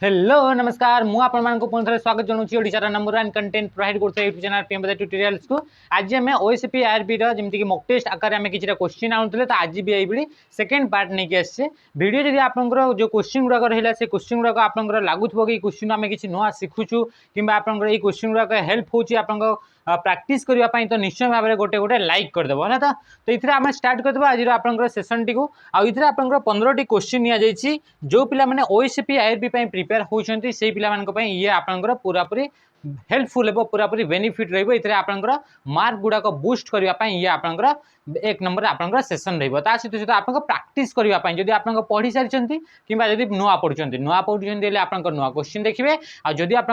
Hello नमस्कार मु आपण मानक पुनः थे स्वागत जनाऊँ ओडिशार नंबर 1 कंटेंट प्रोवाइड करते यूट्यूब चैनल पीएम बजा ट्यूटोरियल्स को। आज आम ओएसपी आरबी जमी कि मॉक टेस्ट आकार में किसी क्वेश्चन आनुले तो आज भी यही सेकेंड पार्ट नहीं आसे वीडियो जब आपंकर जो क्वेश्चन गुड़ाक रहा से क्वेश्चन गुड़ाक आपंकर लगुव कि क्वेश्चन आम किसी नुआ शिखुचु कि आपंकर क्वेश्चन गुड़ाक हेल्प होची आपंकर प्रैक्टिस करने तो निश्चय भाव में गोटे गोटे लाइक करदेव है तो ये आम स्टार्ट करदे आज आप सेसन टी आउे आप 15 टी क्वेश्चन नि जो पिला माने ओएसपी आईआरबी प्रिपेयर होती से पिला ये आपंकर पूरापूरी हेल्पफुल हे पूरापूरी बेनिफिट रहा मार्क गुड़ाक बूस्ट करने ये आपंकर एक नंबर आपंकर सेसन रहा सहित आप प्राक्टिस करने जब आप पढ़ी सारी कि नुआ पढ़ुं आप नुआ क्वेश्चन देखिए आदि आप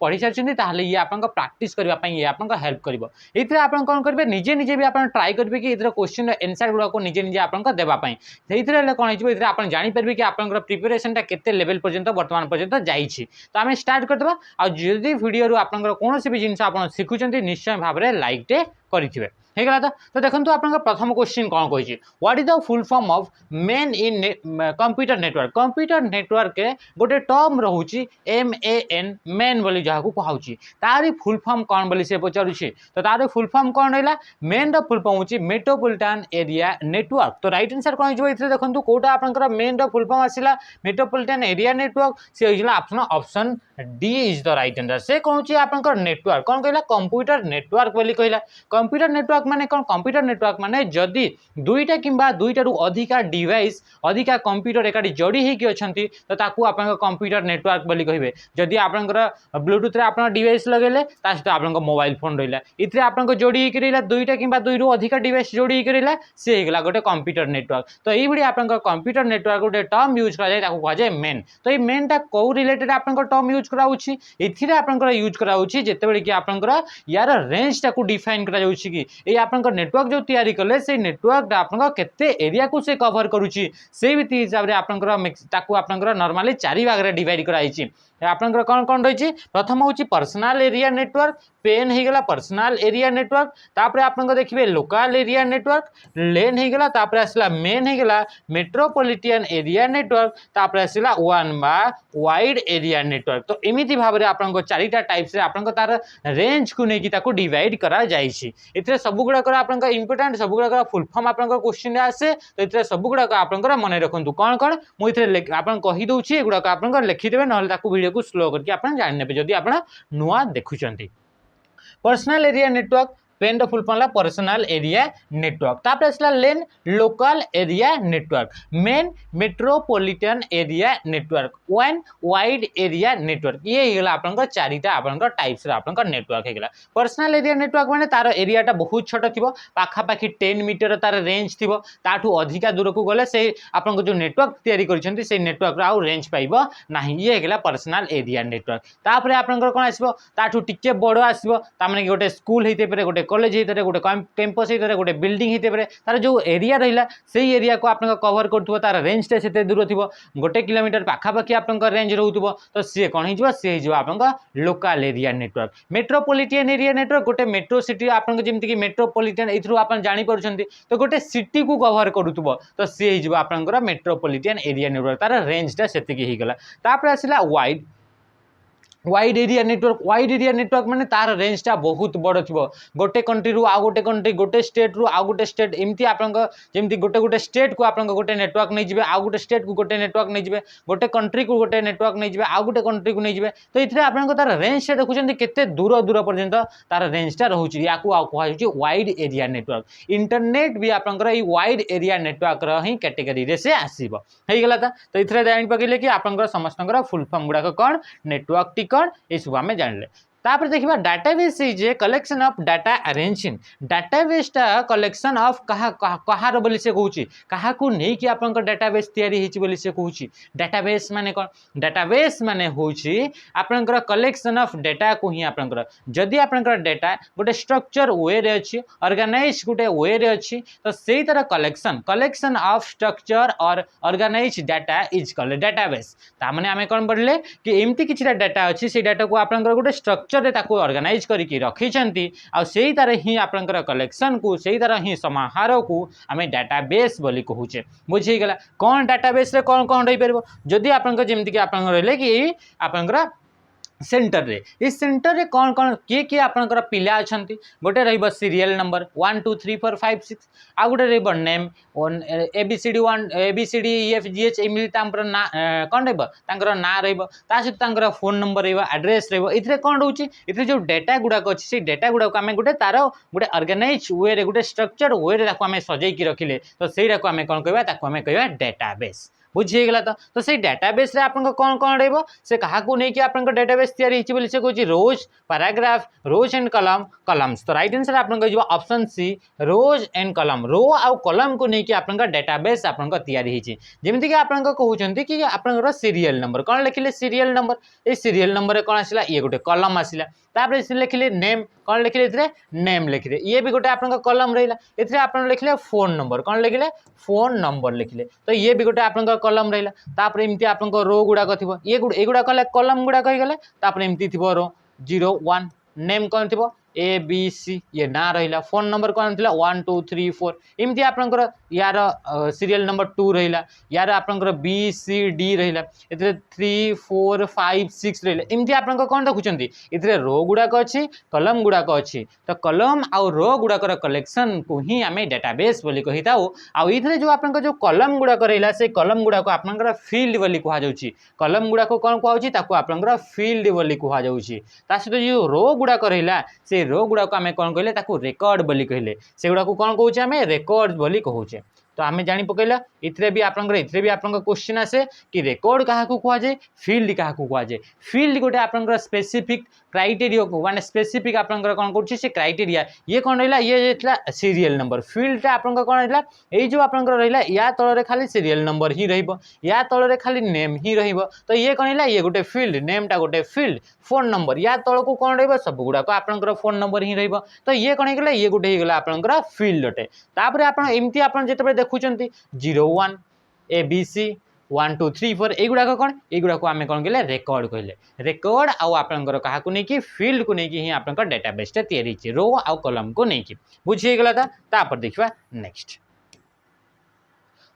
पढ़ी सारी ये आप प्राक्टिस करने ये आप हेल्प कर ये आप कौन करेंगे निजे निजे भी आप ट्राए करेंगे कि क्वेश्चन एनसर गुड़ाक निजे निजे आप देवाई से कौन हो आप जापर कि आप प्रिपेरेसन के लेवल पर्यंत बर्तमान पर्यंत जाइए तो आम स्टार्ट करदे आदि वीडियो आपंकर कौन भी जिन आप शिखुं निश्चय भाव में लाइक टे करेंगे होगा तो देखो आप प्रथम क्वेश्चन कौन कही what is the full form of main in computer network के गोटे टर्म रोचे MAN मेन बोली जहाँ को कहुची तारी फुल फॉर्म कौन बोली से पचारुचे तो तार फुल फॉर्म कौन रहा मेन द फुल फॉर्म होची मेट्रोपॉलिटन एरिया नेटवर्क तो राइट आंसर कौन हो देखो कौटा आपंकर मेन द फुल फॉर्म आसला मेट्रोपॉलिटन एरिया नेटवर्क से option D is the right answer से कौन आपंकर नेटवर्क कौन कहला कंप्यूटर नेटवर्क बोली कहला कंप्यूटर नेटवर्क माने कौन कंप्यूटर नेटवर्क माने जदि दुईटा किंबा दुईटारू अधिका डिवाइस अधिका कंप्यूटर एकाठी जोड़ी होगी अच्छी तो ताकू आप कंप्यूटर नेटवर्क बोली कहे जदि आपंकर ब्लूटूथ रे आप डिवाइस लगेले सहित आप मोबाइल फोन रहा इतने आप जोड़ी होकर रहा दुईटा किंबा दुईरू अधिका डिवाइस जोड़ी होकर रहा सी होगा गोटे कंप्यूटर नेटवर्क तो ये आप कंप्यूटर नेटवर्क गोटे टर्म यूज कराए मेन तो ये मेनटा कौ रिलेटेड आप टर्म यूज कराऊँगी ये आपंकर यूज कराऊँगी जितेबाला कि आपंकर यार रेंज टाक डिफाइन करा कि ये आपंकर नेटवर्क जो तैयारी कले से नेटवर्क आपंकर केते एरिया को से कवर करुच्ची से भी हिसाब से आपंकर नॉर्मली 4 भाग में डिवाइड कराई आपंकर कौन कौन रही प्रथम हूँ पर्सनल एरिया नेटवर्क पेन होगा पर्सनल एरिया नेटवर्क तापर आप देखिए लोकल एरिया नेटवर्क लेन होगा तापर आसला मेन होगा मेट्रोपॉलिटन एरिया नेटवर्क तापर आसला वन बा वाइड एरिया नेटवर्क तो एमती भाव में आप 4टा टाइप से आप तार रेंज को लेकिन डिवाइड करा जाइए सब गुड़ाक आप इंपोर्टाट सब गुड़ाक फुल फॉर्म आप क्वेश्चन आसे तो ये सब गुड़ाक आप मन रखु कौन कौन मुझे आप कहीदे गुड़ाक आप लिखिदेवे ना वीडियो को स्लो करके आप जाने जदि आप नुआ देखुं personal area network PAN the full form personal area network तापर आसला LAN local area network MAN metropolitan area network वन वाइड एरिया नेटवर्क ये होगा आपंकर 4टा आपंकर टाइप्स आपंकर नेटवर्क होगा पर्सनल एरिया नेटवर्क माने तार एरियाटा बहुत छोट थी पाखापाखि 10 मीटर तार रेंज थी ताठू अधिका दूर को गले से आपंकर जो नेटवर्क तैयारी करछन्ती से नेटवर्क आउ रेंज पाइबो नाही ये होगा पर्सनल एरिया नेटवर्क तापर आपंकर कोन आसीबो ताठू टिके बड़ आसीबो तामाने गोटे स्कूल हेते पारे गोटे कॉलेज होते पारे गोटे कैंपस होते पारे गोटे बिल्डिंग होते पारे तार जो एरिया रहा से एरिया को आप कवर कर तार रेंजटा से दूर थी गोटे किलोमीटर पाखापाखि आप रेंज रोथो तो सी कौन हो आप local area network metropolitan area network गोटे मेट्रो सिटी आप जमीक मेट्रोपॉलिटन यू आप जापर तो गोटे सिटी को कवर करूब तो सी हो आप मेट्रोपॉलिटन एरिया नेटवर्क तार रेंजटा से गला आसला वाइड एरिया नेटवर्क माने तार रेंजटा बहुत बड़ थी गोटे कंट्री रू आउ गोटे कंट्री गोटे स्टेट रू आउ गोटे स्टेट एमती आप जमी गोटे गोटे स्टेट को आप गोटे नेटवर्क नहीं जाए आउ गोटे स्टेट को गोटे नेटवर्क नहीं जाए गोटे कंट्री को गोटे नेटवर्क नहीं जाए आउ गोटे कंट्री को नहीं जाए तो ये आप तार रेंजटा देखुं केते दूर दूर पर्यंत तार रेंजटा रोचे या कहुच्छे वाइड एरिया नेटवर्क इंटरनेट भी आपंकर वाइड एरिया नेटवर्क ही कैटेगरी से आसो तो ये जान पकड़े कि आप समस्त फुल फॉर्म गुड़ाक कौन नेटवर्क कौन ये सब आम जानले तापर देखिबा database is a collection of data arranging डाटाबेसटा कलेक्शन ऑफ कहार बोली से कहूची कहा को नहीं कि आपनकर डाटाबेस तैयारी हिची बोली से कहूची डाटाबेस माने कोन डाटाबेस माने होची आपनकर कलेक्शन ऑफ डाटा को ही आपनकर जदि आपनकर डाटा गोटे स्ट्रक्चर वे रे अछि ऑर्गेनाइज गोटे वे रे अछि तो सेही तरह कलेक्शन ऑफ स्ट्रक्चर और organise data is called database ता माने आमे कोन पढ़ले कि एमती किछटा डाटा अछि से डाटा को आपनकर गोटे स्ट्रक्चर स्ट्रक्चर रे ताको ऑर्गेनाइज करके रखिछंती आ सेही तारे ही आपनकर कलेक्शन को सेही तारे ही समाहार को आमे डाटाबेस बोली कहूचे बुझी गेला कोन डाटाबेस रे कोन कोन रही परबो जदी आपनकर जेमति कि आपनकर रहले कि आपनकर सेंटर रे इस सेंटर रे कौन कौन किए आपनकर पिला अछंती गोटे रहिबो सीरियल नंबर 1 2 3 4 5 6 आ गोटे रहिबो name ABCD 1 ABCD EFGH Emily तांपर ना कोन रहिबो तांकर ना रहिबो ता सहित तांकर फोन नंबर रहिबो एड्रेस रहिबो इथरे कोन रहउची इथरे जो डाटा गुडा को अछि से डाटा गुडा को हमें गोटे तारो गोटे ऑर्गेनाइज वे रे गोटे स्ट्रक्चर वे रे ताको हमें सजै की रखिले तो सेइरा को हमें कोन कहबा ताको हमें कहबा डाटाबेस बुझीगला तो से डाटाबेस रे आपन कौन कौन रहइबो से कहा को नै कि आपन डाटाबेस तैयारी हिची बोली से कहूची rows paragraph rows and column columns तो राइट आंसर आपन कहजो option C rows and column row आ कॉलम को नै कि आपन डाटाबेस आपन तैयारी हिची जेमिति कि आपन कहउचंती कि आपन सीरियल नंबर कौन लिखिले सीरियल नंबर ए सीरियल नंबर रे कौन आसिला ये गोटे कॉलम आसिला तापर से लिखिले नेम कौन लिखिले इथरे नेम लिखिले ये भी गोटे आपन कॉलम रहिला इथरे आपन लिखिले फोन नंबर कौन लिखिले फोन नंबर लिखिले तो ये भी गोटे आपन कॉलम रहिला तापर एमती आपन रो गुडा थिबो ये गुडा कले कॉलम गुडा कहि गेले तापर एमती थिबो रो 0 1 नेम कौन थिबो ABC ये ना रहिला फोन नंबर कौन थिला 1 2 3 4 एमती आपनकर यार सीरियल नंबर 2 रहिला यार आपनकर BCD रहिला इतरे 3 4 5 6 रहिला एमती आपनकर कोन देखुचंती इतरे रो गुडा को अछि कॉलम गुडा को अछि तो कॉलम आ रो गुडा कर कलेक्शन को ही हमें डाटाबेस बोली कहिताऊ आ इतरे जो आपनकर जो कॉलम गुडा को रहिला से कॉलम गुडा को आपनकर फील्ड बोली कहा जाउची कॉलम गुडा को कोन कहउची ताको आपनकर फील्ड बोली कहा जाउची ता सहित जो रो गुडा को रहिला से रो गुडा को आमे कोन कहले ताको रेकॉर्ड बोली कहले से गुडा को कोन कहउचे आमे रेकॉर्ड बोली कहउचे तो आमे जानि पकैला इथरे भी आपनकर क्वेश्चन आसे कि रेकॉर्ड कहा को कहा जाय फील्ड कहा को कहा जाय फील्ड गोटे आपनकर स्पेसिफिक क्राइटेरिया को माने स्पेसिफिक आपनकर कोन करछि से क्राइटेरिया ये कोन रहला ये जेतला सीरियल नंबर फील्ड ता आपनकर कोन रहला एई जो आपनकर रहला या तळ रे खाली सीरियल नंबर ही रहिबो या तळ रे खाली नेम ही रहिबो तो ये कोन रहला ये गोटे फील्ड नेम ता गोटे फील्ड फोन नंबर या तळ को कोन रहइबो सब गुडा को आपनकर फोन नंबर ही रहिबो तो ये कोन गेला ये गोटे ही गेला आपनकर फील्ड अटे तापर आपन एमती आपन जेतबे देखुचंती 0 1 ABC 1 2 3 4 एगुडा कौन एगुडा को आमे कौन कहले रेकॉर्ड कहले रेकॉर्ड आउ आपनकर कहा को नै कि फील्ड को नै कि ही आपनकर डाटाबेस ता तयारी छि रो आउ कॉलम को नै कि बुझी गेला तापर देखबा next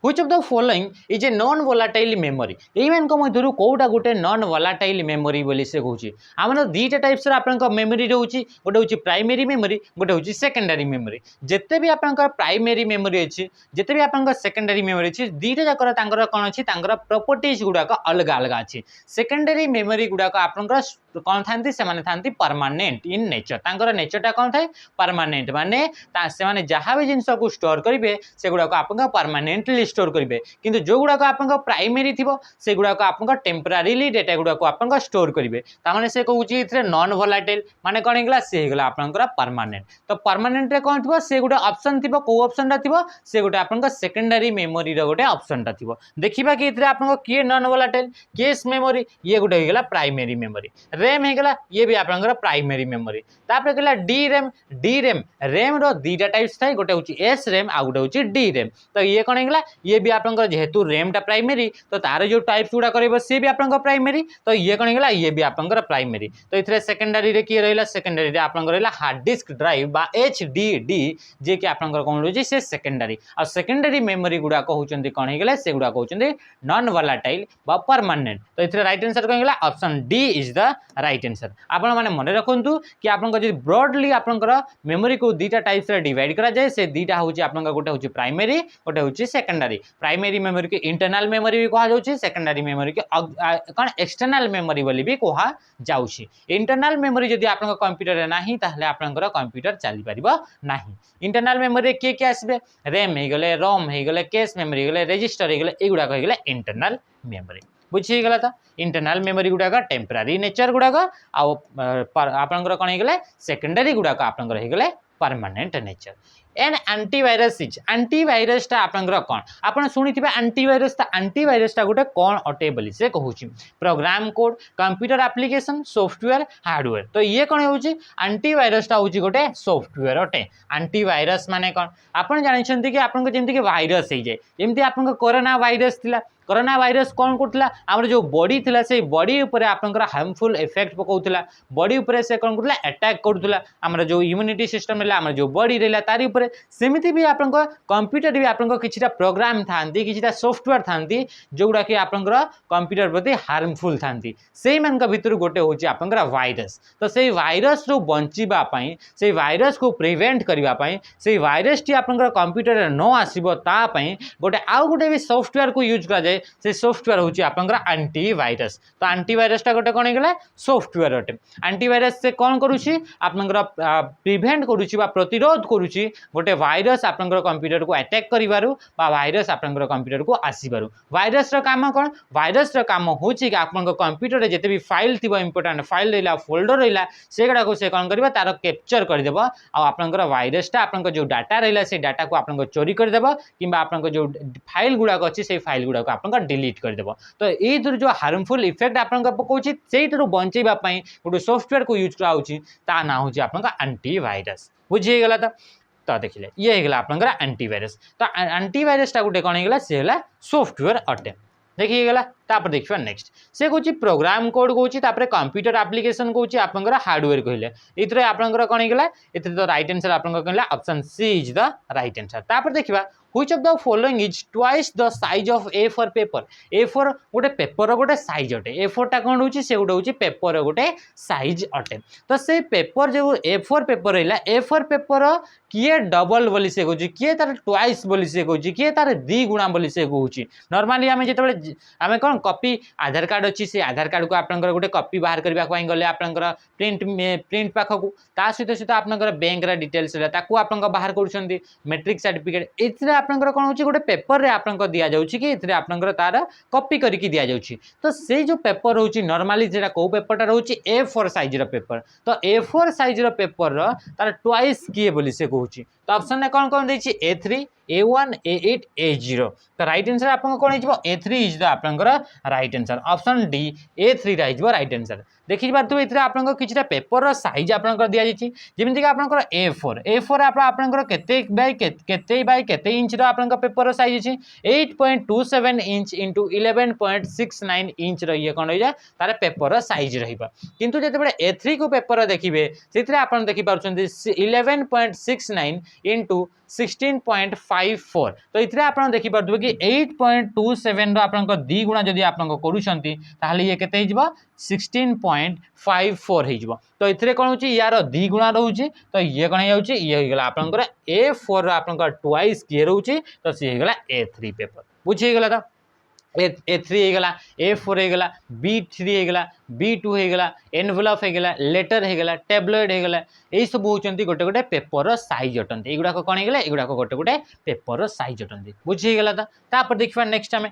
Which of the following is a non-volatile memory? एमन को मधुरु कोउटा गोटे नॉन वोलाटाइल मेमोरी बोली से कहउची हमन दीटा टाइप्स रा आपन मेमोरी रहउची गोटे होची प्राइमरी मेमोरी गोटे होची सेकेंडरी मेमोरी जत्ते भी आपन प्राइमरी मेमोरी अछि जत्ते भी आपन सेकेंडरी मेमोरी अछि दीटा जाकर तांकर कोन अछि तांकर प्रॉपर्टीज गुडा का अलग अलग अछि सेकेंडरी मेमोरी गुडा का आपन कोन थांती से माने थांती परमानेंट इन नेचर तांकर नेचरटा कोन थाय परमानेंट माने ता से माने जहां भी जिंस को स्टोर करिवे से गुडा को आपन परमानेंटली स्टोर करिवे किंतु जो गुडा को आपन प्राइमरी थिबो से गुडा को आपन टेम्पररीली डेटा गुडा को आपन स्टोर करिवे ता माने से कहउची इथरे नॉन वोलाटाइल माने कोन हेगला से हेगला आपन परमानेंट तो परमानेंट रे कोन थिबो से गुडा ऑप्शन थिबो को ऑप्शन ता थिबो से गुडा आपन सेकेंडरी मेमोरी रे गुडा ऑप्शन ता थिबो देखिबा कि इथरे आपन के नॉन वोलाटाइल केस मेमोरी ये गुडा हेगला प्राइमरी मेमोरी रैम हेगला ये भी आपन प्राइमरी मेमोरी तापर गेला डी रैम रो दीटा टाइप्स थाय गोटे होची एस रैम आ गोटे होची डी रैम तो ये कोन हेगला ये भी आपन जेहेतु रैम टा प्राइमरी तो तार जो टाइप्स गुडा करबो से भी आपन प्राइमरी तो ये कोन हेगला ये भी आपन प्राइमरी तो इथरे सेकेंडरी रे की रहला सेकेंडरी रे आपन रहला हार्ड डिस्क ड्राइव बा HDD जे कि आपन कोन होची से सेकेंडरी आ सेकेंडरी मेमोरी गुडा कहउचंती कोन हेगला से गुडा कहउचंती नॉन वोलाटाइल बा परमानेंट तो इथरे राइट आंसर कोन हेगला option D is the right answer आपण माने मने रखंतु कि आपन जदि ब्रॉडली आपन मेमोरी को दीटा टाइप्स रे डिवाइड करा जाय से दीटा होची आपन गोटे होची प्राइमरी गोटे होची सेकेंडरी प्राइमरी मेमोरी के इंटरनल मेमोरी भी कहा जाउची सेकेंडरी मेमोरी के कोन एक्सटर्नल मेमोरी बोली भी कहा जाउची इंटरनल मेमोरी जदि आपन कंप्यूटर रे नाही ताहले आपन कंप्यूटर चली परिबो नाही इंटरनल मेमोरी के आसबे रैम हे गेले रोम हे गेले कैश मेमोरी हे गेले रजिस्टर हे गेले एगुडा कहि गेले इंटरनल मेमोरी बुझी गला था इंटरनल मेमोरी गुडा का टेम्पररी नेचर गुडा का आपन कोन हे गेले सेकेंडरी गुडा का आपन हे गेले permanent nature an antivirus is antivirus ता आपन कोन आपन सुनिथिबे एंटीवायरस ता गोटे कोन अटे बोली से कहूची program code computer application software hardware तो ये कोन होची एंटीवायरस ता होची गोटे सॉफ्टवेयर अटे एंटीवायरस माने कोन आपन जानि छंती कि आपन जेमति कि वायरस हे जे जेमति आपन कोरोना वायरस थिला कोरोना भाइरस कौन करथिला हमर जो बॉडी थिला से बॉडी ऊपर आपनकर हार्मफुल इफेक्ट पकाउथिला बॉडी ऊपर से कौन करथिला अटैक करथिला हमर जो इम्यूनिटी सिस्टम रहला हमर जो बॉडी रहला तारी ऊपर सेमिति भी आपनकर कंप्यूटर भी आपनकर किछटा प्रोग्राम थांती किछटा सॉफ्टवेयर थांती जोगुडा कि आपनकर कंप्यूटर प्रति हार्मफुल थांती सेही मान का भितर गोटे होची आपनकर वायरस तो सेही वायरस रो बंचिबा पई सेही वायरस को प्रिवेंट करिबा पई सेही वायरस टी आपनकर कंप्यूटर रे न आसीबो ता पई गोटे आउ गोटे भी सॉफ्टवेयर को यूज करा जाय से सॉफ्टवेयर होची आपनकर एंटीवायरस तो एंटीवायरस टा गोटे कोन गेला सॉफ्टवेयर अटे एंटीवायरस से कोन करूची आपनकर प्रिवेंट करूची बा प्रतिरोध करूची गोटे वायरस आपनकर कंप्यूटर को अटैक करिवारु बा वायरस आपनकर कंप्यूटर को आसीबारु वायरस रो काम कोन वायरस रो काम होची कि आपनकर कंप्यूटर रे जते भी फाइल थिबो इंपोर्टेंट फाइल रहला फोल्डर रहला सेगडा को से कोन करबा तार कैप्चर कर देबो आ आपनकर वायरस टा आपनकर जो डाटा रहला से डाटा को आपनकर चोरी कर देबो किबा आपनकर जो फाइल गुडा को अछि से फाइल गुडा को आपनकर डिलीट कर देबो तो ए दुर जो हार्मफुल इफेक्ट आपनकर पकोछि सेइटरो बंचेबा पई गोटे सॉफ्टवेयर को यूज कराउछि ता ना होछि आपनकर एंटीवायरस बुझि गेला तो देखिले ये गला आपनकर एंटीवायरस तो एंटीवायरस टा गुटे कोन गेला से हला सॉफ्टवेयर अटे देखिए गला तापर देखिबा नेक्स्ट से कहूँ प्रोग्राम कोड कहूँ तापर कंप्यूटर एप्लिकेशन कहूँ आपनकर हार्डवेयर कहले इतरे आपनकर कोन गेला इतरे तो राइट आंसर आपनकर कहला option C is the right answer तापर देखिबा which of the following is twice the size of A4 paper A4 गोटे पेपर गोटे साइज अटे A4 टा कोन होची से गोटे होची पेपर गोटे साइज अटे तो से पेपर जो A4 पेपर रहला A4 पेपर किए डबल बोली से कहूँ किए तार ट्वाइस बोली से कहूँ किए तार दी गुणा बोली से कहूँ नॉर्मली आम जो आम कौन कॉपी आधार कार्ड अच्छी से आधार कार्ड को आपनकर गोटे कॉपी बाहर करने गले आपनकर प्रिंट पाखक ता सहित सहित आपनकर बैंक डिटेल्स ताकू आपनकर बाहर करूछंती मैट्रिक सर्टिफिकेट एथरे आपनकर कोन होची गोटे पेपर रे आपनकर दिया जाउची कि एथरे आपनकर तार कॉपी करके दिया जाउची तो से जो पेपर होची नॉर्मली जेटा को पेपरटा रहउची A4 साइज रो पेपर तो A4 साइज रो पेपर रो तार ट्वाइस किए बोली से कहूची तो ऑप्शन ने कोन कोन देछि A3 A1 A8 A0 तो राइट आंसर आपन कोन हिजबो A3 इज द आपनकर right answer option D A3 राइजबो राइट आंसर देखि बारतु इथरे आपनकर किछटा पेपर रो साइज आपनकर दिया जाछि जेमिति कि आपनकर A4 आपनकर केते बाय केते इंच रो आपनकर पेपर रो साइज अछि 8.27 इंच इनटू 11.69 इंच रो ये कोन होय जा तारे पेपर रो साइज रहिबा किंतु जते बडे A3 को पेपर रो देखिबे सेथरे आपन देखि पारुछन्ती 11.69 इनटू 16.54 तो इथरे आपन देखि पारथबे कि 8.27 रो आपन दी गुणा जदि आपन करूछन्ती ताहले ये केते हिजबो 16.54 हिजबो तो इथरे कोन होची यार दी गुणा रहउची तो ये कोन होउची ये हो गेला आपनकर A4 रो आपनकर ट्वाइस के रहउची तो से हो गेला A3 पेपर बुझि गेला त A3 हो गला A4 हो गला B3 हो गला B2 हो गला एनवेलप हो गला लेटर हो गला टैबलेट हो गला एई सब होचंती गोटे गोटे पेपर रो साइज अटंती एगुडा को कोन हो गला एगुडा को गोटे गोटे पेपर रो साइज अटंती बुझि गेला त तापर देखिबा नेक्स्ट हमें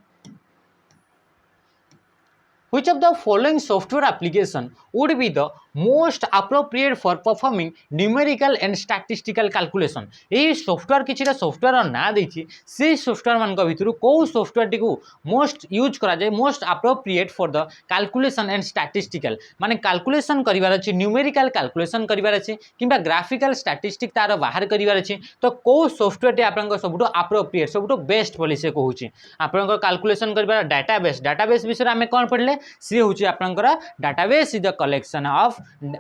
Which of the following software application would be the most appropriate for performing numerical and statistical calculation? यही सॉफ्टवेयर किछिटा सॉफ्टवेयर ना देछि से सॉफ्टवेयर मान को भितरु को सॉफ्टवेयर टिकु मोस्ट यूज करा जाय most appropriate for the calculation and statistical माने कैलकुलेशन करिवार अछि न्यूमेरिकल कैलकुलेशन करिवार अछि किबा ग्राफिकल स्टैटिस्टिक तार बाहर करिवार अछि तो को सॉफ्टवेयर टे आपन को सबटो अप्रोप्रिएट सबटो बेस्ट बोली से कहूछि आपन को कैलकुलेशन करिवार डाटाबेस विषय में कोन पढले सी होची आपनकर database is the collection of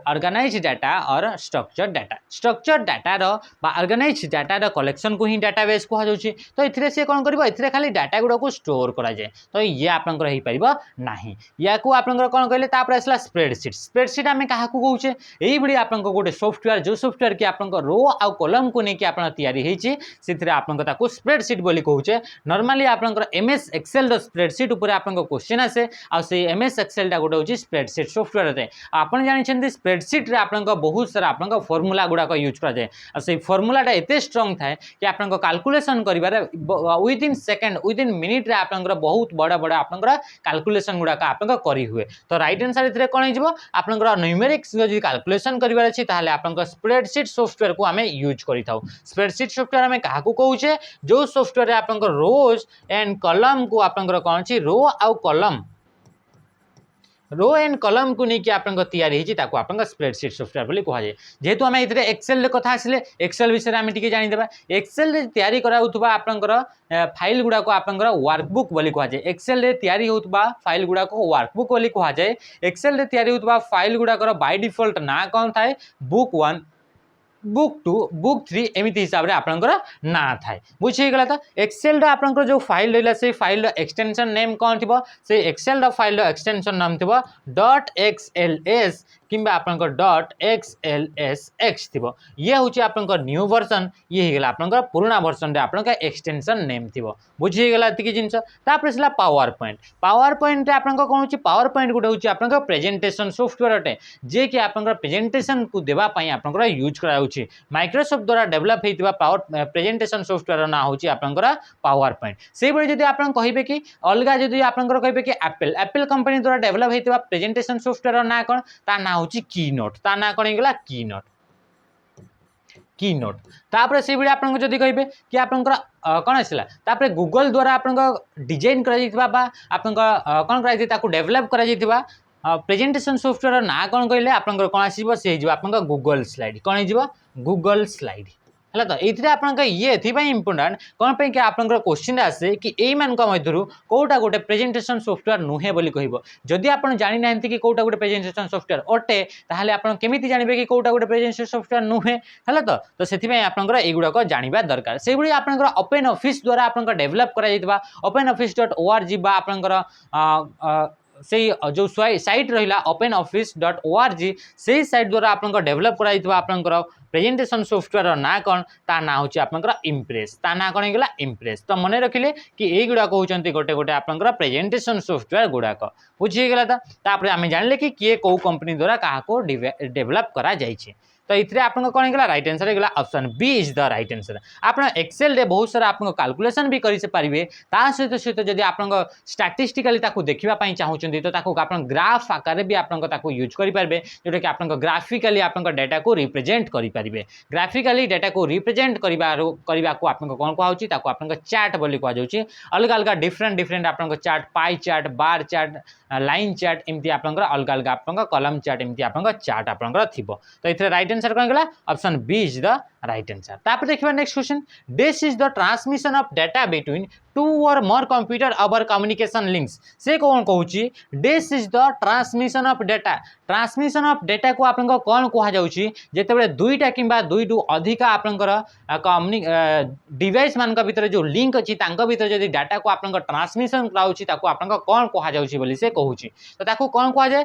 organised data और स्ट्रक्चर्ड डाटा रो बा ऑर्गेनाइज्ड डाटा रो कलेक्शन को ही डाटाबेस कहा जाउची तो इथरे से कोन करबो इथरे खाली डाटा गुडा को स्टोर करा जाय तो ये आपनकर हेई परिबो नाही या को आपनकर कोन कहले तापर असला स्प्रेडशीट हमें काहा को कहूचे एई बडी आपनकर गोटे सॉफ्टवेयर जो सॉफ्टवेयर के आपनकर रो आ कॉलम को ने कि आपन तयारी हेची सिथरे आपनकर ताको स्प्रेडशीट बोली कहूचे नॉर्मली आपनकर एमएस एक्सेल रो स्प्रेडशीट ऊपर आपनकर क्वेश्चन आसे आ से एमएस एक्सेल टा गोटे होची स्प्रेडशीट सॉफ्टवेयर रे आपन जानि छथि स्प्रेडशीट रे आपनकर बहुत सारा आपनकर फार्मूला गुडा को यूज करा जाय आ से फार्मूला टा एते स्ट्रांग थाए कि आपनकर कैलकुलेशन करिबारे within second within minute रे आपनकर बहुत बड़ा बड़ा आपनकर कैलकुलेशन गुडा का आपनकर करी हुए तो राइट आंसर इथरे कोन हिजबो आपनकर न्यूमेरिक्स जो कैलकुलेशन करिबार अछि ताहाले आपनकर स्प्रेडशीट सॉफ्टवेयर को हमें यूज करि थाउ स्प्रेडशीट सॉफ्टवेयर हमें काहा को कहूचे जो सॉफ्टवेयर रे आपनकर रोज एंड कॉलम को आपनकर कोन अछि रो आ कॉलम रो एंड कलम को लेकिन आप स्प्रेडसीट सॉफ्टवेयर बोली कहुए जेहेतु आम ये एक्सेल कथा आसिले एक्सेल विषय में टी जानीदे एक्सेल तैयारी कराउथबा आपनकर फाइल गुड़ाक आपनकर वर्कबुक बोली कहुए एक्सेल तैयारी होउथबा फाइल गुड़ाक वर्कबुक बोली कहुए एक्सेल तैयारी होउथबा फाइल गुड़ाकर बाय डिफॉल्ट ना कौन थाए बुक 1 बुक 2 बुक 3 एमती हिसाब से आपंकर ना थाए बुझीगला तो एक्सेल आपंकर जो फाइल रहा से फाइल एक्सटेंशन नेम कौन थी से एक्सेल फाइल एक्सटेंशन नाम थी .xls कि आपंकर .xlsx थी ये हूँ आपंकर न्यू वर्जन ये होगा आपंकर पुराना वर्जन आपंकर एक्सटेंशन नेम थी बुझीगला ये जिनस पावर पॉइंट आपंकर कौन हो पावर पॉइंट गोटे हूँ आपंकर प्रेजेंटेशन सॉफ्टवेयर अटे जे कि आपंकर प्रेजेंटेशन को देवाई आपंकर यूज करा माइक्रोसॉफ्ट द्वारा डेवलप होता पावर प्रेजेंटेशन सॉफ्टवेयर ना हूँ आपंकर पावर पॉइंट से भाई जब आप कहे कि अलग जब आपंकर कहे कि एप्पल कंपनी द्वारा डेवलप होता प्रेजेंटेशन सॉफ्टवेयर ना कौन ता ना हूँ कीनोट ता ना कौन होगा कीनोट तापर से भाई आपको जब कहे कि आपंकर कौन आसला तापर गूगल द्वारा आपंकर डिजाइन कौन कर डेवलप कर प्रेजेंटेशन सॉफ्टवेयर ना कौन कहले आपंकर कौन आसो से आपंकर गूगल स्लाइड कौन हो गूगल स्लाइड है तो ये आपंकर ये इंपोर्टाट कौन पे कि आपंकर क्वेश्चन आसे कि यही मध्य कौटा गोटे प्रेजेंटेशन सॉफ्टवेयर नुहे बोली कह जदि आप जानी ना कि कौटा गोटे प्रेजेंटेशन सॉफ्टवेयर अटे ताहले आप केमिति जानबे कि कौटा गोटे प्रेजेंटेशन सॉफ्टवेयर नुहे है तो से आपंकर युवाक जानवा दरकार से भाई आपंकर ओपन ऑफिस द्वारा आपंकर डेवलप करा ओपन ऑफिस .org बा आपंकर से जो साइट रहा openoffice.org से साइट द्वारा आपंकर डेवलप करा आपंकर प्रेजेंटेशन सॉफ्टवेयर ना कौन ता ना हूँ आपंकर इम्प्रेस ता ना कौन होगा इम्प्रेस तो मन रखिले कि यही गुड़ाक होते गोटे गोटे आपंकर प्रेजेंटेशन सॉफ्टवेयर गुड़ाक बुझीगला तापर आम जानले कि किए कौ कंपनी द्वारा क्या डेवलप करा जाइए तो ये आप कौन होगा राइट आंसर होगा option B is the right answer आप एक्सेल रे बहुत सारा आप कैलकुलेशन भी करेंगे सहित सहित जब आप स्टैटिस्टिकली देखापी चाहते तो आप ग्राफ आकार भी आप यूज करेंगे जोटा कि आप ग्राफिकली आप डाटा को रिप्रेजेंट करेंगे ग्राफिकली डाटा को रिप्रेजेंट करने को आप कौन कहुच्छी आप चार्ट बोली कहुच्छी अलग अलग डिफरेंट आप chart pie chart bar chart line chart एमती आप अलग अलग आप कलम चार्ट एमती आप चार्ट आपंकर थी तो ये राइट आंसर कौन होगा option B is the right answer तापर देखिए next question this is the transmission of data between two or more computer over communication links से कौन कहूँ this is the transmission of data को आपन कौन कहुच्छी जिते दुईटा कि दुईटू अधिका आपंकर डिवाइस मान भीतर जो लिंक अच्छी भीतर जब डाटा को आप ट्रांसमिशन कराऊँगी आप कौन कहुच्छी से कहूँ तो कौन कहुए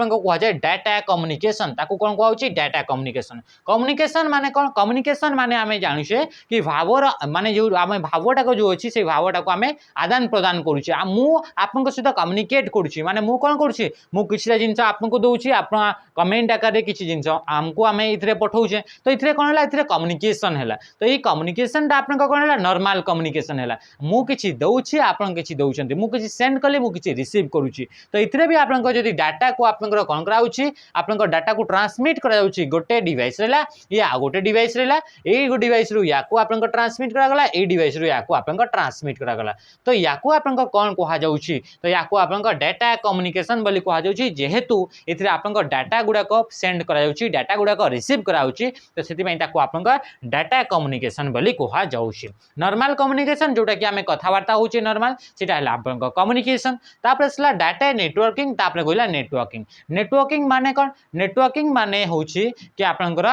कहुए डाटा कम्युनिकेशन कौन कहूँ डाटा कम्युनिकेशन माने कौन कम्युनिकेशन माने आम जानूचे कि भावर माने जो आम भावटा जो अच्छी से भावटा को आम आदान प्रदान करुचे आपन सहित कम्युनिकेट करुँची माने मु कौन करुँची मुझे जिन आपको दूसरी आप कमेंट आकार किसी जिन आमको आम ये पठाऊे तो ये कौन है कम्युनिकेशन है तो ये कम्युनिकेशन आप कौन है नॉर्मल कम्युनिकेशन है मुझे दूसरी आप दौरान मुझे सेंड कली मुझे रिसीव करुँची तो ये भी आप डाटा को आप कौन कराऊँची आप डाटा को ट्रांसमिट करा गोटे डिवाइस रहा ये आ गोटे डिवाइस रहा ये डिवाइस रु या को आप ट्रांसमिट करागला ये डिवाइस रु या को आप ट्रांसमिट करागला तो या को आप कौन कहुच्छी तो या को आप डाटा कम्युनिकेशन बोली कहुच्छी जेहेतु ये आप डाटा गुड़ाक सेंड करा डाटा गुड़ाक रिसीव कराऊँची तो से आप डाटा कम्युनिकेशन बोली कहुच्छी नॉर्मल कम्युनिकेशन जोटा कि आम कथबार्ता होचे नॉर्मल सेटा है आप कम्युनिकेशन तापर डाटा नेटवर्किंग तापर कहला नेटवर्किंग माने कौन नेटवर्किंग माने होची कि आपनकर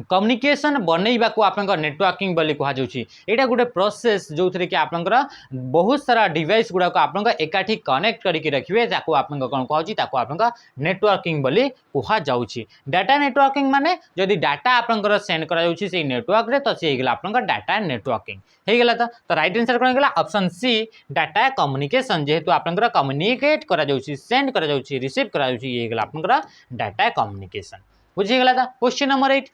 कम्युनिकेशन बनैबा को आपनकर नेटवर्किंग बोली कहुच्छी यहाँ गोटे प्रोसेस जो थे कि आपनकर बहुत सारा डिवाइस गुड़ाक आपनकर एकाठी कनेक्ट करके रखिए आप कौन कहुच्छी आप नेटवर्किंग बोली कहुच्छी डाटा नेटवर्किंग माने जदि डाटा आपनकर सेंड करा से नेटवर्क रे तो से आपनकर डाटा नेटवर्किंग होगला तो राइट आंसर कौन होगा ऑप्शन सी डाटा कम्युनिकेशन जेहेतु आपनकर कम्युनिकेट करा सेंड करा रिसीव करा ये आपनकर डाटा कम्युनिकेशन बुझीगला था question number 8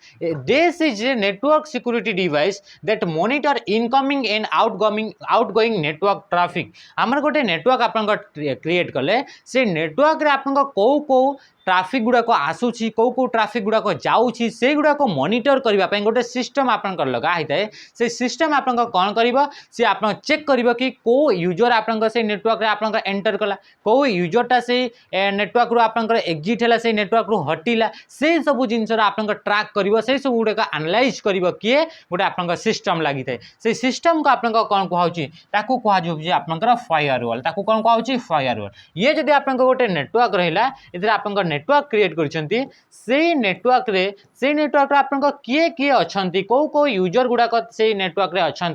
this is a network security device that monitor incoming and outgoing network traffic आमर गोटे नेटवर्क आप क्रिएट कले से नेटवर्क रे आप कौ ट्राफिक गुड़ाक आसूसी कौ कौ ट्राफिक गुड़ाक जाऊँगी से गुड़ाक मॉनिटर करने गोटे सिस्टम आप लगा होता है से सिस्टम आप कौन कर सी आप चेक कर कि कौ यूजर आप नेटवर्क रे आप एंटर कला कौ यूजरटा से नेटवर्क रू आप एक्जिट है से नेटवर्क रू हटिला से सब जिन आप ट्रैक कर से सब गुड़ाक एनालाइज कर किए गोटे आप सिस्टम लगी थाए से सिस्टम को आप कौन कहुच्छी कहुच्छी आप फायरवॉल कौन कहुच्छी फायरवॉल ये जब आप गोटे नेटवर्क रहा ये आप नेटवर्क क्रिएट कर नेटवर्क रे से नेटवर्क आप किए किए अच्छा कौ कौ यूजर गुड़ाक से नेटवर्क रे अच्छा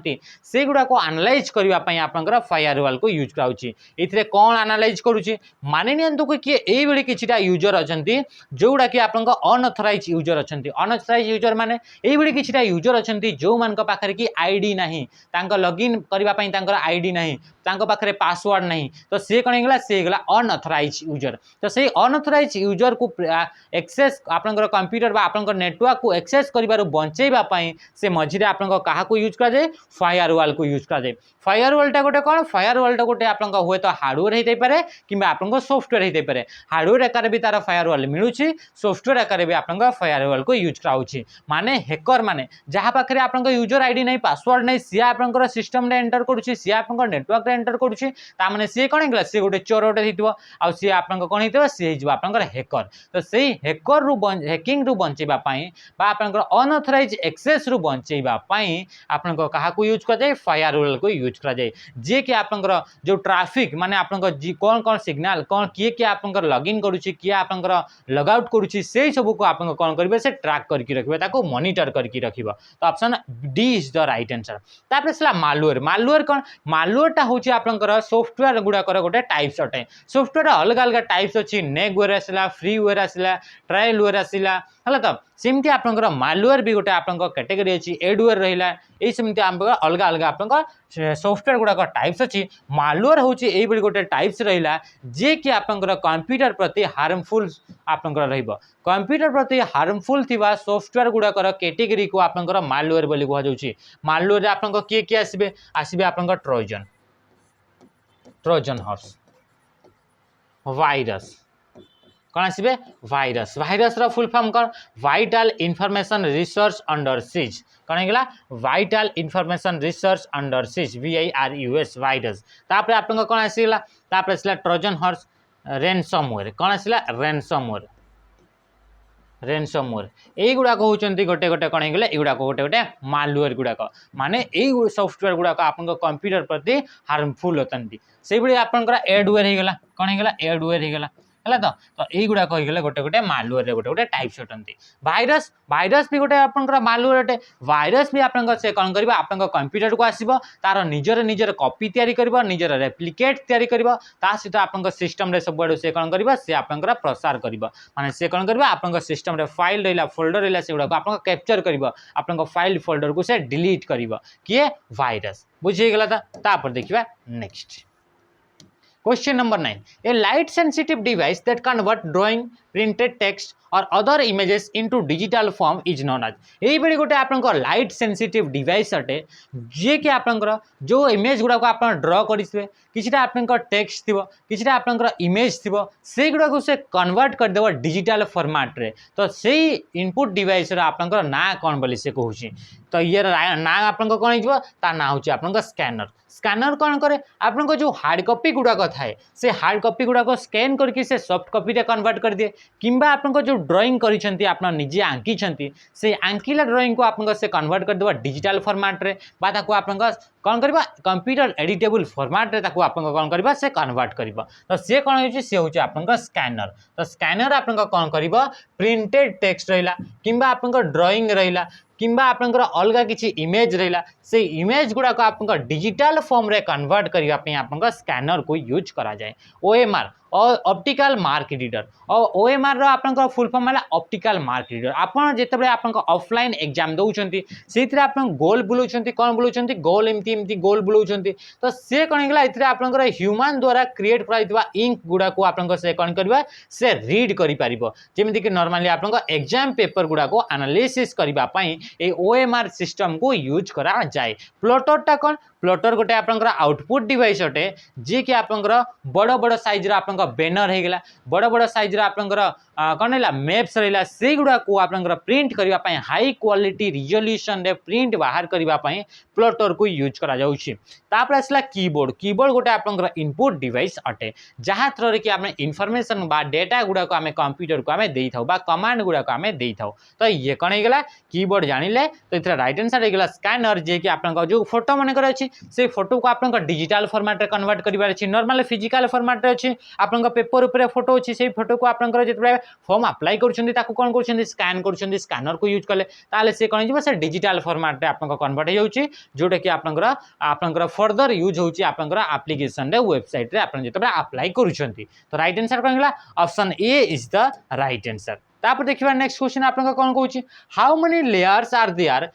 से गुड़ाक एनालाइज करने आप फायरवॉल को यूज कराऊँगी ये कौन एनालाइज करुच्ची मानि नियंतु कि किए ये किछिटा यूजर अच्छा जोड़ा कि आप अनअथराइज यूजर अच्छा अनअथराइज यूजर माने ये किछिटा यूजर अच्छा जो मान पाखे कि आईडी नहीं लॉगिन करने आईडी नहीं पाखे पासवर्ड नहीं तो सी कौन होगा सी होगा अनअथराइज यूजर तो से अनअथराइज यूजर को एक्सेस आप कंप्यूटर आप नेटवर्क को एक्सेस कर बचेवाई से मझे आप यूज कराए फायरवॉल को यूज कराए फायरवॉलटा गोटे कौन फायरवॉलटा गोटे आप हुए तो हार्डवेयर होते पारे कि आप सॉफ्टवेयर होते पारे हार्डवेयर आकार भी तार फायरवॉल मिलूँ सॉफ्टवेयर आकार भी आप फायरवॉल को यूज कराऊँगी माने हैकर माने जहाँ पाखे आप यूजर आईडी नहीं पासवर्ड नहीं सी आप सिस्टम एंटर करुच्ची सी आप नेटवर्क एंटर करुच्ची ताने सी कौन होगा सी गोटे चोरटे हो सी आप कौन हो सी आप हैकर तो से हैकर रु हैकिंग रु बचेवाई आप अनअथराइज एक्सेस रु बचेवाई आप यूज कराए फायरवॉल को यूज कराए जे कि आप जो ट्राफिक माने आप कौन कौन सिग्नल कौन किए किए आप लॉगिन करुच्ची किए आप लगआउट करुच्ची से सब को आप कौन करेंगे से ट्रैक करके रखिए मॉनिटर करके रखिए तो option D is the right answer तापर सला मालवेयर मालवेयर कौन मालवेयरटा हूँ आपंकर सॉफ्टवेयर गुड़ाकर गोटे टाइप्स अटे सॉफ्टवेयर अलग अलग टाइप्स अच्छी नेगवेयर आसला फ्रीवेयर आसला ट्रायलवेयर आसला है तो सेमती आप मालवेयर भी गोटे आप कैटेगरी अच्छी एडवेयर रहा ये सेमती आप अलग अलग आप सॉफ्टवेयर गुड़ाक टाइप्स अच्छी मालवेयर हूँ ये गोटे टाइप्स रहा जे कि आप कंप्यूटर प्रति हार्मफुल आप कंप्यूटर प्रति हार्मफुल थिबा सॉफ्टवेयर गुड़ाकर कैटेगरी को आप मालवेयर बोली कहुच्छी मालवेयर आप किए किए आसबे आसबे आप ट्रोजन ट्रोजन हॉर्स वायरस कौन आसबे वायरस वायरस रा फुल फॉर्म कौन vital information research under seize कौन होगा vital information research under seize VIRUS virus तापर आप कौन आसला तापर आसला ट्रोजन हॉर्स रेनसमवेयर कौन आसला रेनसमवेयर रेनसमवेयर यही गुड़ाक होती गोटे गोटे कौन होगा युवा गोटे गोटे मालवेयर गुड़ाक माने यही सॉफ्टवेयर गुड़ाक आप कंप्यूटर प्रति हार्मफुल होती से आपंकर एडवेयर होगा कौन होगा एडवेयर होगा है तो यही गुड़ाक होगा गोटे गोटे मालवेयर गोटे गोटे टाइप्स होती भाइरस भाइरस भी गोटे आपंकर मालवेयर अटे भाइरस भी आप से कौन कर आप कंप्यूटर को आसब तार निजर निजर कॉपी तैयारी कर निजर रेप्लिकेट तैयारी कर सहित आप सिस्टम सब आड़ू से कौन कर से आपंकर प्रसार कर माने से कौन कर आप सिस्टम फाइल रहा फोल्डर रहा से गुड़ाक आप कैप्चर कर आप फाइल फोल्डर को से डिलीट कर किए भाइरस बुझीगला तापर देखिए next Question number 9. A light sensitive device that convert drawing, printed text or other images into digital form is known as. यही बड़ी गोटे आपंकर लाइट सेंसिटिव डिवाइस अटे जे कि आपंकर जो इमेज गुड़ाक आप ड्र करेंगे किछटा आपंकर टेक्स्ट थी किछटा आपंकर इमेज थी से गुड़ाक से कन्वर्ट करदेव डिजिटल फॉर्मेट रे तो से इनपुट डिवाइस आपंकर ना कौन बोली से कहूँ तो ये ना आपंकर कौन हो ना हूँ आपंकर स्कैनर स्कैनर कौन करे आपंकर जो हार्ड कॉपी गुड़ाक थाए से हार्ड कॉपी गुड़ाक स्कैन करके से सॉफ्ट कॉपी रे कन्वर्ट कर दिए किंबा आपंकर जो ड्राइंग करिसेंती आप निजे आंकीछंती से आंकीला ड्राइंग को आपंकर से कन्वर्ट कर देबा डिजिटल फॉर्मेट रे बा ताको आपंकर कौन करबा कंप्यूटर एडिटेबल फॉर्मेट रे ताको आपंकर कौन करबा से कन्वर्ट करबा तो से कौन होची से होची आपंकर स्कैनर तो स्कैनर आपंकर कौन करबा प्रिंटेड टेक्स्ट रहिला किंबा आपंकर ड्राइंग रहिला किंबा आपंकर अलग किसी इमेज रहा से इमेज गुड़ाक आप डिजिटल फॉर्म रे कन्वर्ट करने आपंकर स्कैनर को यूज करा जाए OMR और ऑप्टिकल मार्क रीडर और OMR रो आपंकर फुल फॉर्म है ऑप्टिकल मार्क रीडर आपन जेतबे आपंकर ऑफलाइन एग्जाम दउछंती सेथरे आपन गोल बुलउछंती कोन बुलउछंती गोल एमती गोल बुलउछंती तो से कोन गेला इथरे आपंकर ह्यूमन द्वारा क्रिएट कराइतबा इंक गुडा को आपंकर से कोन करबा से रीड करि परिबो जेमिति कि नॉर्मली आपंकर एग्जाम पेपर गुडा को एनालिसिस करबा पई ए OMR सिस्टम को यूज करा जाए प्लॉटरटा कोन प्लॉटर गोटे आपंकर आउटपुट डिवाइस अटे जी कि आपंकर बड़ बड़ साइज आपंकर बैनर हो गला बड़ बड़ साइज आपंकर कौन रहा मैप्स रहा से गुड़ा को आपंकर प्रिंट करने हाई क्वालिटी रिजोल्यूशन रे प्रिंट बाहर करने प्लॉटर को यूज करा जाउछि। तापर आसला कीबोर्ड कीबोर्ड गोटे आपंकर इनपुट डिवाइस अटे जहाँ थ्रो कि आम इनफॉरमेशन बा डेटा गुड़ा को आम कंप्यूटर को आम दे था बा कमांड गुड़ा को आम दे था। तो ये कौन होगा कीबोर्ड जानिले तो ये राइट आंसर होगा स्कैनर जे कि आप जो फोटो मनकर अच्छी से फोटो को आप डिजिटल फॉर्मेट रे कन्वर्ट करिवार अछि नॉर्मल फिजिकल फॉर्मेट रे अछि आपन पेपर ऊपर फोटो अछि से फोटो को आपन जेतबे फॉर्म अप्लाई करछन्ती ताको कोन करछन्ती स्कैन करछन्ती स्कैनर को यूज करले ताले से कोन जिवो से डिजिटल फॉर्मेट रे आपन कन्वर्ट हो जाउछि जोटा कि आपन फर्दर यूज होउछि आपन एप्लीकेशन रे वेबसाइट रे आपन जेतबे अप्लाई करछन्ती। तो राइट आंसर कोन गेला option A is the right answer. तापर देखिबा नेक्स्ट क्वेश्चन आपन कोन कहउछि how many layers are there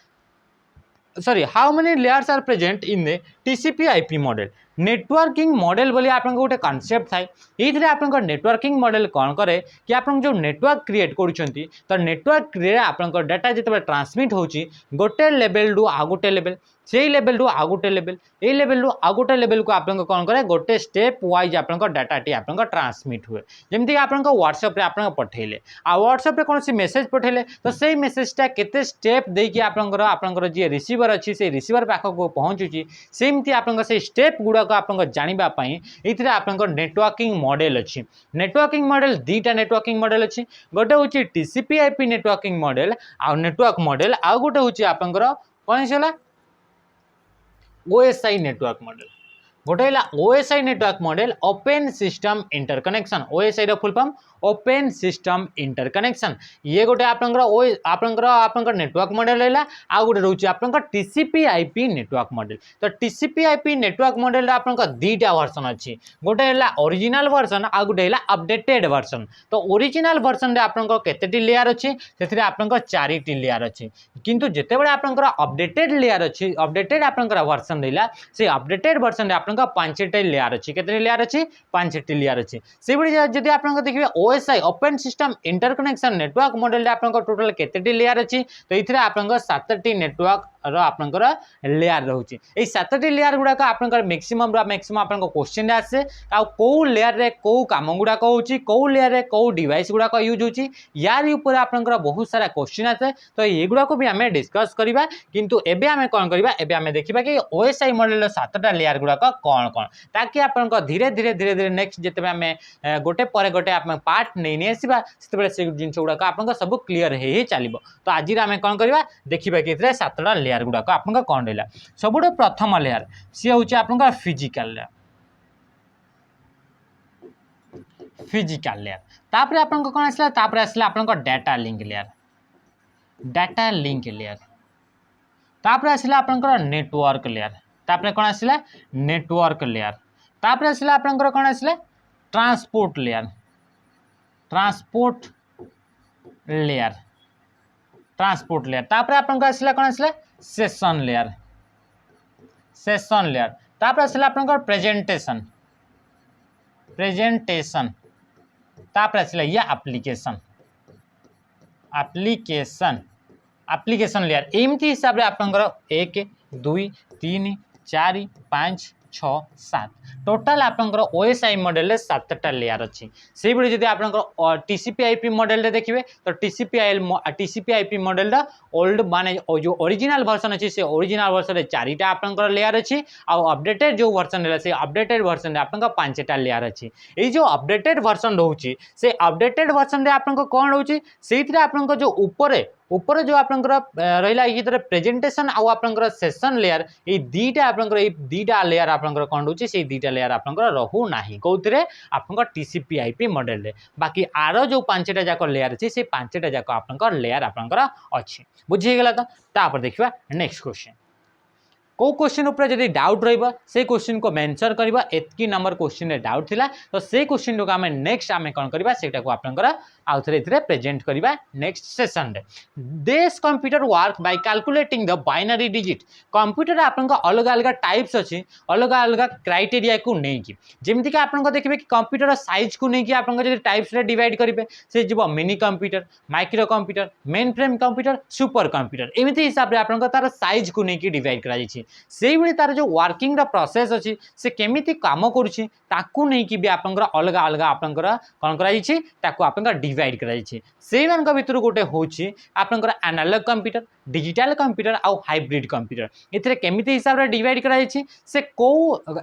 how many layers are present in the TCP IP model। Networking model बोली आप गोटे कॉन्सेप्ट थाए ये आप नेटवर्किंग मॉडल कौन करे कि आप जो नेटवर्क क्रिएट करुँच तो नेटवर्क आप डाटा जिते ट्रांसमिट होची गोटे लेवल रु आ गोटे लेवल से लेवल रु आ गोटे लेवल ए लेवल रु आ गोटे लेवल को आप कौन करे गोटे स्टेप वाइज आप डाटाटी आप ट्रांसमिट हुए जमीक आप व्हाट्सएप आप पठेले आ व्हाट्सएप कौन सी मेसेज पठेले तो से मेसेजटा केते स्टेप देकी आपंकर जी रिसीवर अच्छी से रिसीवर पाखक पहुँचुची सेमती आप स्टेप गुड़ा आप जानापी ये आप नेटवर्किंग मॉडल अच्छी नेटवर्किंग मॉडल दीटा नेटवर्किंग मॉडल अच्छी गोटे हूँ टीसीपी आईपी नेटवर्किंग मॉडल आ नेटवर्क मॉडल आ गोटे हूँ आपंकर कौन है ओएसआई नेटवर्क मॉडल गोटे OSI network model open system interconnection OSI रो full form open system interconnection ये गोटे आपंकर नेटवर्क मॉडल है आ गोटे रोचे आपंकर टीसीपी आईपी नेटवर्क मॉडल। तो टीसीपी आईपी नेटवर्क मॉडल आपंकर दीटा वर्जन अच्छी गोटे है ओरिजिनल वर्जन आ गोटे है अपडेटेड वर्जन। तो ओरिजिनल वर्जन रे आपंकर केतेटी लेयर अच्छी से आपंकर 4टी लेयर अच्छी किंतु जेतेबेले आपंकर अपडेटेड लेयर अच्छी अपडेटेड आपंकर वर्जन रहा से अपडेटेड वर्जन रे आपंकर 5टी लेयर अच्छी केते लेयर अच्छी 5टी लेयर अच्छी से बड़ी जदि आपंकर देखिबे OSI open system interconnection network model आपंकर टोटल केतेटी लेयर अच्छी तो ये आपंकर 7टी नेटवर्क आपंकर लेयर रोचे ये 7टी लेयर गुड़ाक आपंकर मैक्सिमम आपंकर क्वेश्चन आसे कौ लेयर रे कौ काम गुड़ाक होची कौ लेयर रे कौ डिवाइस गुड़ाक यूज होची यार ऊपर आपंकर बहुत सारा क्वेश्चन आसे तो ये गुड़ाक भी आम डिस्कस करवा किंतु एबे आमे कौन करवा एबे आमे देखिबा कि ओएसआई मॉडल 7टा लेयर गुड़ाक कौन कौन ताकि आपंकर धीरे धीरे धीरे धीरे नेक्स्ट जिते आम गोटे पर गोटे आप पार्ट नहीं आसवा से जिनस गुड़ाक आप सब क्लीयर ही चलो। तो आज आम कौन करवा देखिबा कि 7टा लेयर गुड़ाक आप कौन रहा सब प्रथम लेयर सी हूँ आप फिजिकल लेयर फिजिकल लेयर तापर आप कौन आसला तापर आसला आप डाटा लिंक लेयर तापर आसला आप नेटवर्क लेयर तापर कौन आसला नेटवर्क लेयर तापर आसला आप कौन आसला ट्रांसपोर्ट लेयर तापर आप आसला कौन आसला सेशन लेयर तापर आसला आप प्रेजेंटेशन तापर आसला ये एप्लीकेशन लेयर एमती हिसाब से आपंकर 1 2 3 4 5 6 7 टोटाल आपंकर ओएसआई मॉडल 7टा लेयर अच्छी से भाई जब आप टीसीपी आईपी मॉडल देखिए तो टीसीपी आईपी मॉडल ओल्ड माने जो ओरिजिनल वर्जन अच्छी से ओरिजिनल वर्जन 4टा आपंकर लेयर अच्छी आ अपडेटेड जो वर्जन है से अपडेटेड वर्जन आपंकर 5टा लेयर अच्छी ये जो अपडेटेड वर्जन रोचे से अपडेटेड वर्जन आपंकर कौन रोचे से आपंकर जो ऊपर जो आपंकर रहा ये प्रेजेंटेशन आउ आपंकर सेशन लेयर ये दीटा आपंकर ये दीटा लेयर आपंकर कौन रोचे से दीटा लेयर आपंकर रहू नाही कौथिरे आपंकर टीसीपी आईपी मॉडल रे बाकी आरो जो 5टा जाक लेयर अच्छी से 5टा जाक आपंकर लेयर आपंकर अच्छी बुझी गला। तो तापर देखिबा नेक्स्ट क्वेश्चन को क्वेश्चन ऊपर जब डाउट रहा से क्वेश्चन को मेंशन करबा एतकी नंबर क्वेश्चन रे डाउट थिला तो से क्वेश्चन को आम नेक्स्ट आम कौन करबा सेटा को आपनकर आउ थरे इथरे प्रेजेंट करबा नेक्स्ट सेशन रे। This computer work by calculating the binary digit computer आपनका अलग अलग टाइप्स अच्छी अलग अलग क्राइटेरिया को नहीं कि जेमति कि आपनका देखिबे कि कंप्यूटर साइज को नहीं कि आपनका जब टाइप्स रे डिवाइड करिवे से जीव mini computer micro computer main frame computer super computer एमती हिसाब रे आपनका तार साइज को नहीं कि डिवाइड करा जायछि से भाई तार जो वर्किंग प्रोसेस अच्छी से केमिति काम करुच्ची ताकू नहीं कि भी आपंकर अलग अलग आपंकर कौन कर डिवाइड कर भितर गोटे हूँ आपंकर एनालॉग कंप्यूटर डिजिटल कंप्यूटर आउ हाइब्रिड कंप्यूटर इतने केमिति हिसाब से डिवाइड कराई से कौ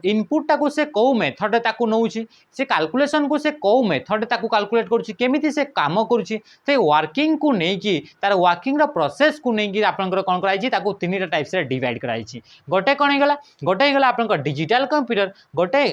इनपुट टाको से कौ मेथड ताकू नौ से कैलकुलेशन को से कौ मेथड ताकू कैलकुलेट करुच्ची केमिति से काम करुच्ची से वर्किंग को नहीं तार वर्किंग प्रोसेस को नहीं आपंकर कौन कर तीन टाइप से डिवाइड कराई गोटे कौन होगा गोटे होगा आपंकर डिजिटल कंप्यूटर गोटे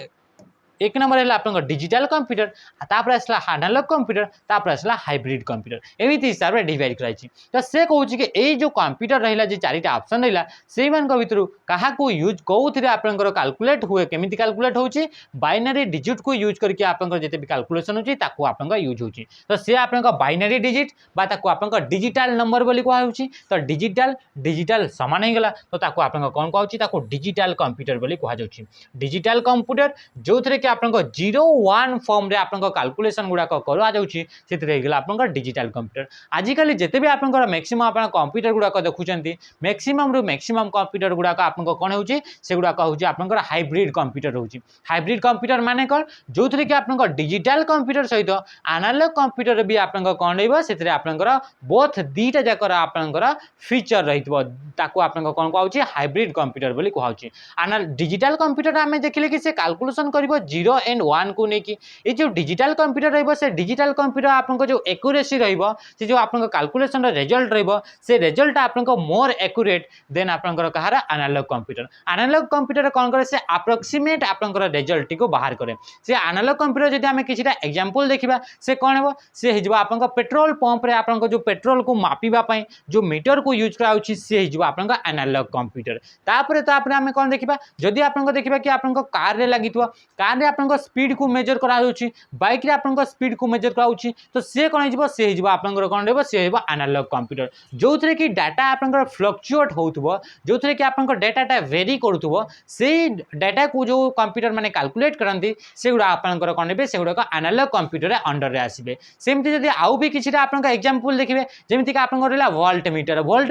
एक नंबर है आपंकर डिजिटल कंप्यूटर तापर आसला एनालॉग कंप्यूटर तापर आसला हाइब्रिड कंप्यूटर एमती हिसाब से डिवाइड कराई तो से कहूँ कि ये जो कंप्यूटर रहा जो चारिटा ऑप्शन रहा से भितर क्या यूज कौन आपंकर कैलकुलेट हुए केमी कैलकुलेट होची बाइनरी डिजिट को यूज करके आपंकर जिते भी कैलकुलेशन होची ताकू आपंकर यूज होची तो से आपंकर बाइनरी डिजिट बा ताकू आपंकर डिजिटल नंबर बोली कहूँ तो डिजिटल डिजिटल सामान हो गला तो ताकू आपंकर कौन कहूँ ताकू डिजिटल कंप्यूटर बोली कहूँ डिजिटल कंप्यूटर जो थे कि आपंकर 0-1 फॉर्म रे आपंकर कैलकुलेशन गुड़ाक कर डिजिटल कंप्यूटर आजिकल जिते भी आपंकर मैक्सिमम आप कंप्यूटर गुड़ाक देखुं मैक्सिमम रु मैक्सिमम कंप्यूटर गुड़ाक आपंकर कौन हो गुड़ाक हूँ आपंकर हाइब्रिड कंप्यूटर होची हाइब्रिड कंप्यूटर माने कौन जो थे कि आपंकर डिजिटल कंप्यूटर सहित एनालॉग कंप्यूटर भी आपंकर कौन रही आपंकर बोथ दीटा जाकर आपंकर फीचर रही आपंकर कौन कहूँ हाइब्रिड कंप्यूटर बोली कहूँ डिजिटल कंप्यूटर आम देखिले कि से कैलकुलेशन कर 0 and 1 को लेकिन ये जो डिजिटल कंप्यूटर रही से डिजिटल कंप्यूटर आपको जो एक्यूरेसी रही जो आप कैलकुलेशन रिजल्ट रही रिजल्ट आपको मोर एक्यूरेट देन आपंकर कहार एनालॉग कंप्यूटर कौन करे से अप्रोक्सीमेट आपंकर रिजल्ट को बाहर करे से एनालॉग कंप्यूटर जब आम किसी एग्जांपल देखा से कौन हो से आप पेट्रोल पंप रे आपंकर जो पेट्रोल को मापिबा जो मीटर को यूज कराउछि से आपंकर एनालॉग कंप्यूटर तापर आम कौन देखा जदि आप देखा कि आप कार रे लगी कार रे आपंकर स्पीड को मेजर कराउछि बाइक रे आपंकर स्पीड को मेजर कराउछि तो से कौन हो से आपंकर कौन रहबो से हेबो एनालॉग कंप्यूटर जो थे कि डाटा आपंकर फ्लक्चुएट होउथबो जो थे कि आपंकर डाटाटा वेरी करूथबो से डाटा को जो कंप्यूटर माने कैलकुलेट करंती से गुडा आपंकर कौन हेबे से गुडा एनालॉग कंप्यूटर अंडर रे आसीबे सेमति जदि आउ भी किछिटा आपंकर एग्जांपल देखिबे जेमिति कि आपंकर रहला वोल्ट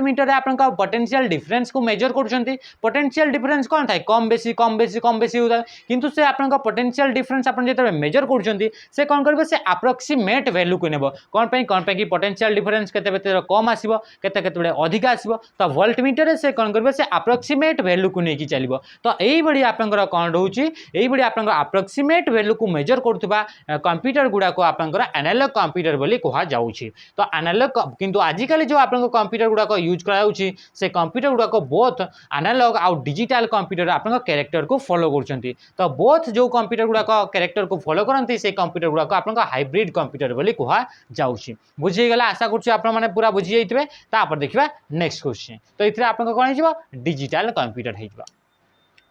मीटर रे आपंकर पोटेंशियल डिफरेंस को मेजर करछंती पोटेंशियल डिफरेंस कौन थाए कम बेसी होता किंतु से आपंकर पोटेंशियल डिफरेंस आपन जेते मेजर करछंती से कौन करबो से अप्रोक्सीमेट वैल्यू को नेबो कौन पे कि पोटेंशियल डिफरेंस केते कम आसीबो केते अधिक आसीबो तो वोल्ट मीटर से कौन करबो से अप्रोक्सीमेट वैल्यू को नेकी चलिबो तो एई बडी आपनकर कौन रहउची एई बडी आपनकर अप्रोक्सीमेट वैल्यू को मेजर करथबा कंप्यूटर गुडा को आपनकर एनालॉग कंप्यूटर बोली कहा जाउची तो एनालॉग किंतु आजिकल जो आपनकर कंप्यूटर गुडा को यूज कराउची से कंप्यूटर गुडा को बोथ एनालॉग आ डिजिटल कंप्यूटर आपनकर कैरेक्टर को फॉलो करछंती तो बोथ जो कंप्यूटर गुडा को कैरेक्टर को फॉलो करंती से कंप्यूटर गुडा को आपनकर हाइब्रिड कंप्यूटर बोली कहा जाउची बुझी गेला आशा करछु आपन माने पूरा बुझी जाइतबे तापर देखिबा नेक्स्ट क्वेश्चन तो इथरे आपनकर कोन हिजबो डिजिटल कंप्यूटर हिजबो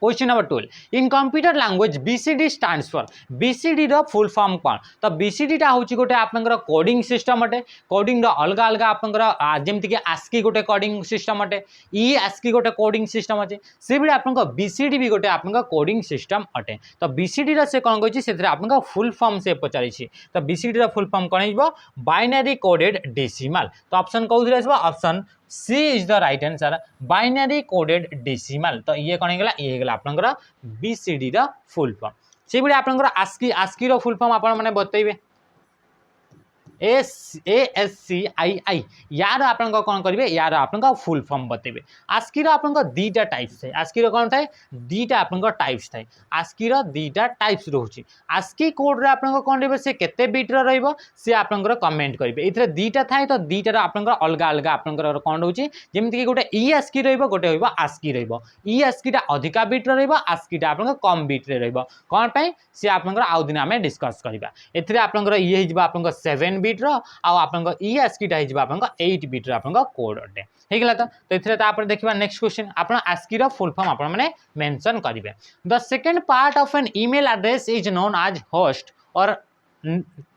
question number 12 in computer language BCD stands for BCD रो फुल फॉर्म कौन तो बीसीडी टा होची गोटे आपनकर कोडिंग सिस्टम अटे कोडिंग रो अलग अलग आपनकर जेमति कि आस्की गोटे कोडिंग सिस्टम अटे ई आस्की गोटे कोडिंग सिस्टम अटे से भी आपनकर बीसीडी भी गोटे आपनकर कोडिंग सिस्टम अटे तो बीसीडी रो से कोन कहछि सेथरे आपनकर फुल फॉर्म से पचारि छी तो बीसीडी रो फुल फॉर्म कोन हिजबो बाइनरी कोडेड डेसिमल तो ऑप्शन कोउथरे आसबो option C is the right answer binary coded decimal तो ये कौन होगा ये होगा आपनकर बीसीडी रा फुल फॉर्म से बड़ी आपनकर आस्की रो फुल फॉर्म आपन माने बतइबे ASCII यार आपन कौन करेंगे यार आपन फुल फॉर्म बतेबे आस्की रो आपन दीटा टाइप्स है आस्की रो कौन थाए दीटा आपन टाइप्स थाए आस्की रो दीटा टाइप्स रहउची आस्की कोड रे आपन कौन रहबे से केते बिट रो रहबो से आपन कमेंट करिवे इथरे दीटा थाए तो दीटा रो आपन अलग अलग आपन कौन रहउची जेमिति कि गोटे ई आस्की रहबो गोटे होइबो आस्की रहबो ई आस्की टा अधिका बिट रो रहबो आस्की टा आपन कम बिट रे रहबो कोन पे से आपन आउ दिन हमें डिस्कस करबा इथरे आपन ये हिजबा आपन 7 बिट रो आपन ई आस्की टा हिजबा आपन 8 बिट रो आपन कोड अटे हे गेला तो इथरे तापर देखिबा नेक्स्ट क्वेश्चन आपन आस्की रो फुल फॉर्म आपन माने मेंशन करिवे the second part of an email address is known as host और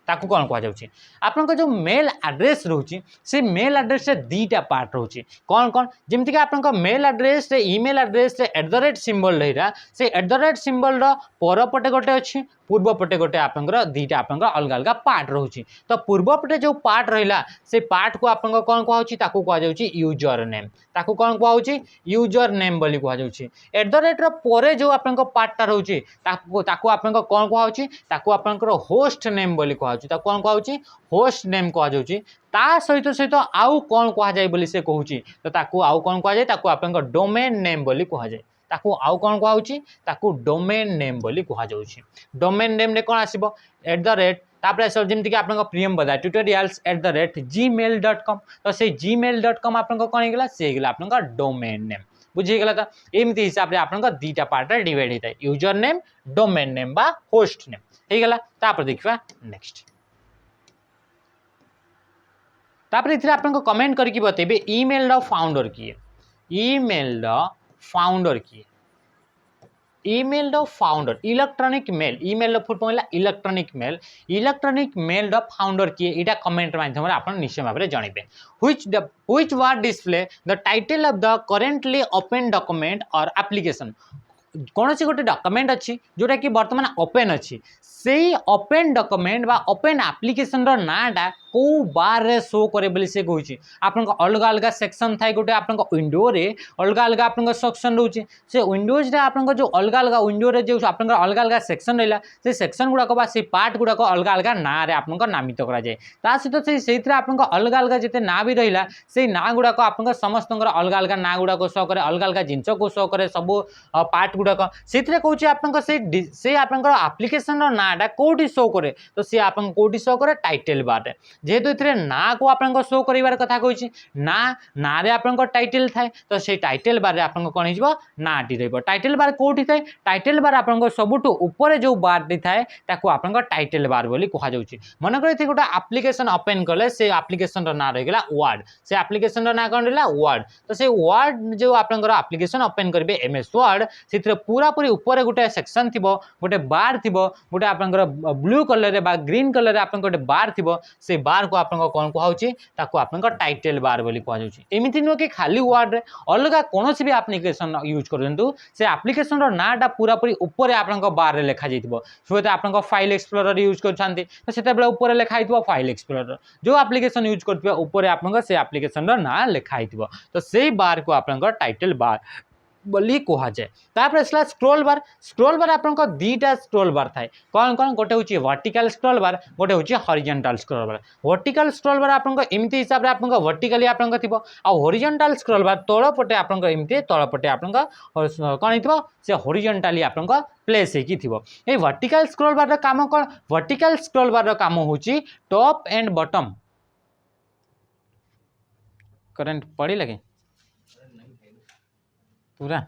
ताकू कौन कह जाउची आपन जो मेल एड्रेस रहउची से मेल एड्रेस से दीटा पार्ट रहउची कौन कौन जेमति कि आपन मेल एड्रेस से ईमेल एड्रेस से @ सिंबल रहिरा से @ सिंबल रो पर पटे गोटे अछि पूर्वपटे गोटे आपंकर दीटा आपंकर अलग अलग पार्ट रोचे तो पूर्वपटे जो पार्ट रहा से पार्ट को आप कौन कहुच्छी ताकू कहुच्छी यूजर नेम ताकू कौन कहुच्छी यूजर नेम बोली कहुच्छी एट द रेट रे जो आप पार्टा रोचे ताकू आप कौन कहुच्छी ताकू आपंकर होस्ट नेम बोली कहुच्छी ताकू कौन कहुच्छी होस्ट नेम कहुच्छी ता सहित सहित आउ कौन कहुए बोली से कहूँ तो ताकू आउ कौन कहुए ताकू आपंकर डोमेन नेम बोली कहुए ताकू आउ कौन कहुच्छी ताकू डोमेन नेम बोली कहुच्छी डोमेन नेम रे कौन आसीबो एट द रेट तापर सर जमीक आप प्रियम बदा tutorials@gmail.com तो से gmail.com आप कौन होगा से आप डोमेन नेम बुझीगला तो एमती हिसाब से आप दीटा पार्ट डिवाइड होता है यूजर नेम डोमेन नेम बा होस्ट नेम होगला तापर देखा नेक्स्ट तापर इथे आप कमेंट करके बतेबे ईमेल फाउंडर किए ईमेल फाउंडर किए email founder electronic mail email full form है इलेक्ट्रॉनिक मेल फाउंडर किए यहाँ कमेंट माध्यम आप निश्चय भाव में जनइबे which word display the title of the currently open document और एप्लिकेशन कौन सी गोटे डॉक्यूमेंट अच्छी जोटा कि वर्तमान ओपन अच्छी से ओपन डॉक्यूमेंट बा ओपन एप्लिकेशन रो नाटा को बार रे शो करे बोली से कहूँ आपन अलग अलग सेक्शन थाए गोटे आपन विंडो रे अलग अलग आपन सेक्शन रोचे से विंडोज रे आपन जो अलग अलग विंडो रे जो आपन अलग अलग सेक्शन रहा से सेक्शन गुड़ाक बा से पार्ट गुड़ाक अलग अलग ना रे आपन नामित करा जाए ता सहित से आपन अलग अलग जिते ना भी रहा से ना गुड़ाक आपन समस्त अलग अलग ना गुड़ाक शो करे अलग अलग जिनस को शो करे सब पार्ट गुड़ाक से कहूँ आपन से आपन एप्लिकेशन नाटा कौटी शो करे तो सी आप कौटी शो करे टाइटल बार जेहेतु ये ना को आप शो कर कथा कही ना रे आप टाइटल थाए तो से टाइटल बार आप कौन हो नाटी टाइटल बार कौटी थाए टाइटल बार आप सबुठ ऊपर जो बार थाए आप टाइटल बार बोली कहुच्छी मन कर गोटे एप्लिकेशन ओपन कले से एप्लिकेशन ना रहीगला वर्ड से एप्लिकेशन ना कौन रहा वर्ड तो से वर्ड जो आप एप्लिकेशन ओपन करेंगे एमएस वर्ड से पूरा पूरी ऊपर गोटे सेक्शन थी गोटे बार थी गोटे आप ब्लू कलर बा ग्रीन कलर आप गोटे बार थी से बार को आप कौन कहुच्छी आप टाइटल बार बोली कहुच्छी एमती नुह कि खाली वर्ड रे अलग कौन भी एप्लिकेशन यूज करूँ से एप्लिकेशन नाटा पूरा पूरी ऊपर आप बार रे लिखा जाइए सो आप फाइल एक्सप्लोरर यूज कर ऊपर लिखाई फाइल एक्सप्लोरर जो एप्लिकेशन यूज करते ऊपर आप से एप्लिकेशन ना लिखाई तो से बार को आप टाइटल बार बोली कहुए तापर स्क्रोल बार आप दीटा स्क्रोल बार थाए कौन कौन गोटे हूँ वर्टिकल स्क्रोल बार गोटे हूँ horizontal scroll bar vertical scroll bar आप एमती हिसाब से आप वर्टिकली आप हॉरिजॉन्टल स्क्रोल बार तलपटे आप एमती तलपटे आप कौन हो से हॉरिजॉन्टली आप प्लेस हो वर्टिकल स्क्रोल बार काम कौन वर्टिकल स्क्रोल बार काम हूँ टॉप एंड बॉटम करेंट पड़ी लगे पूरा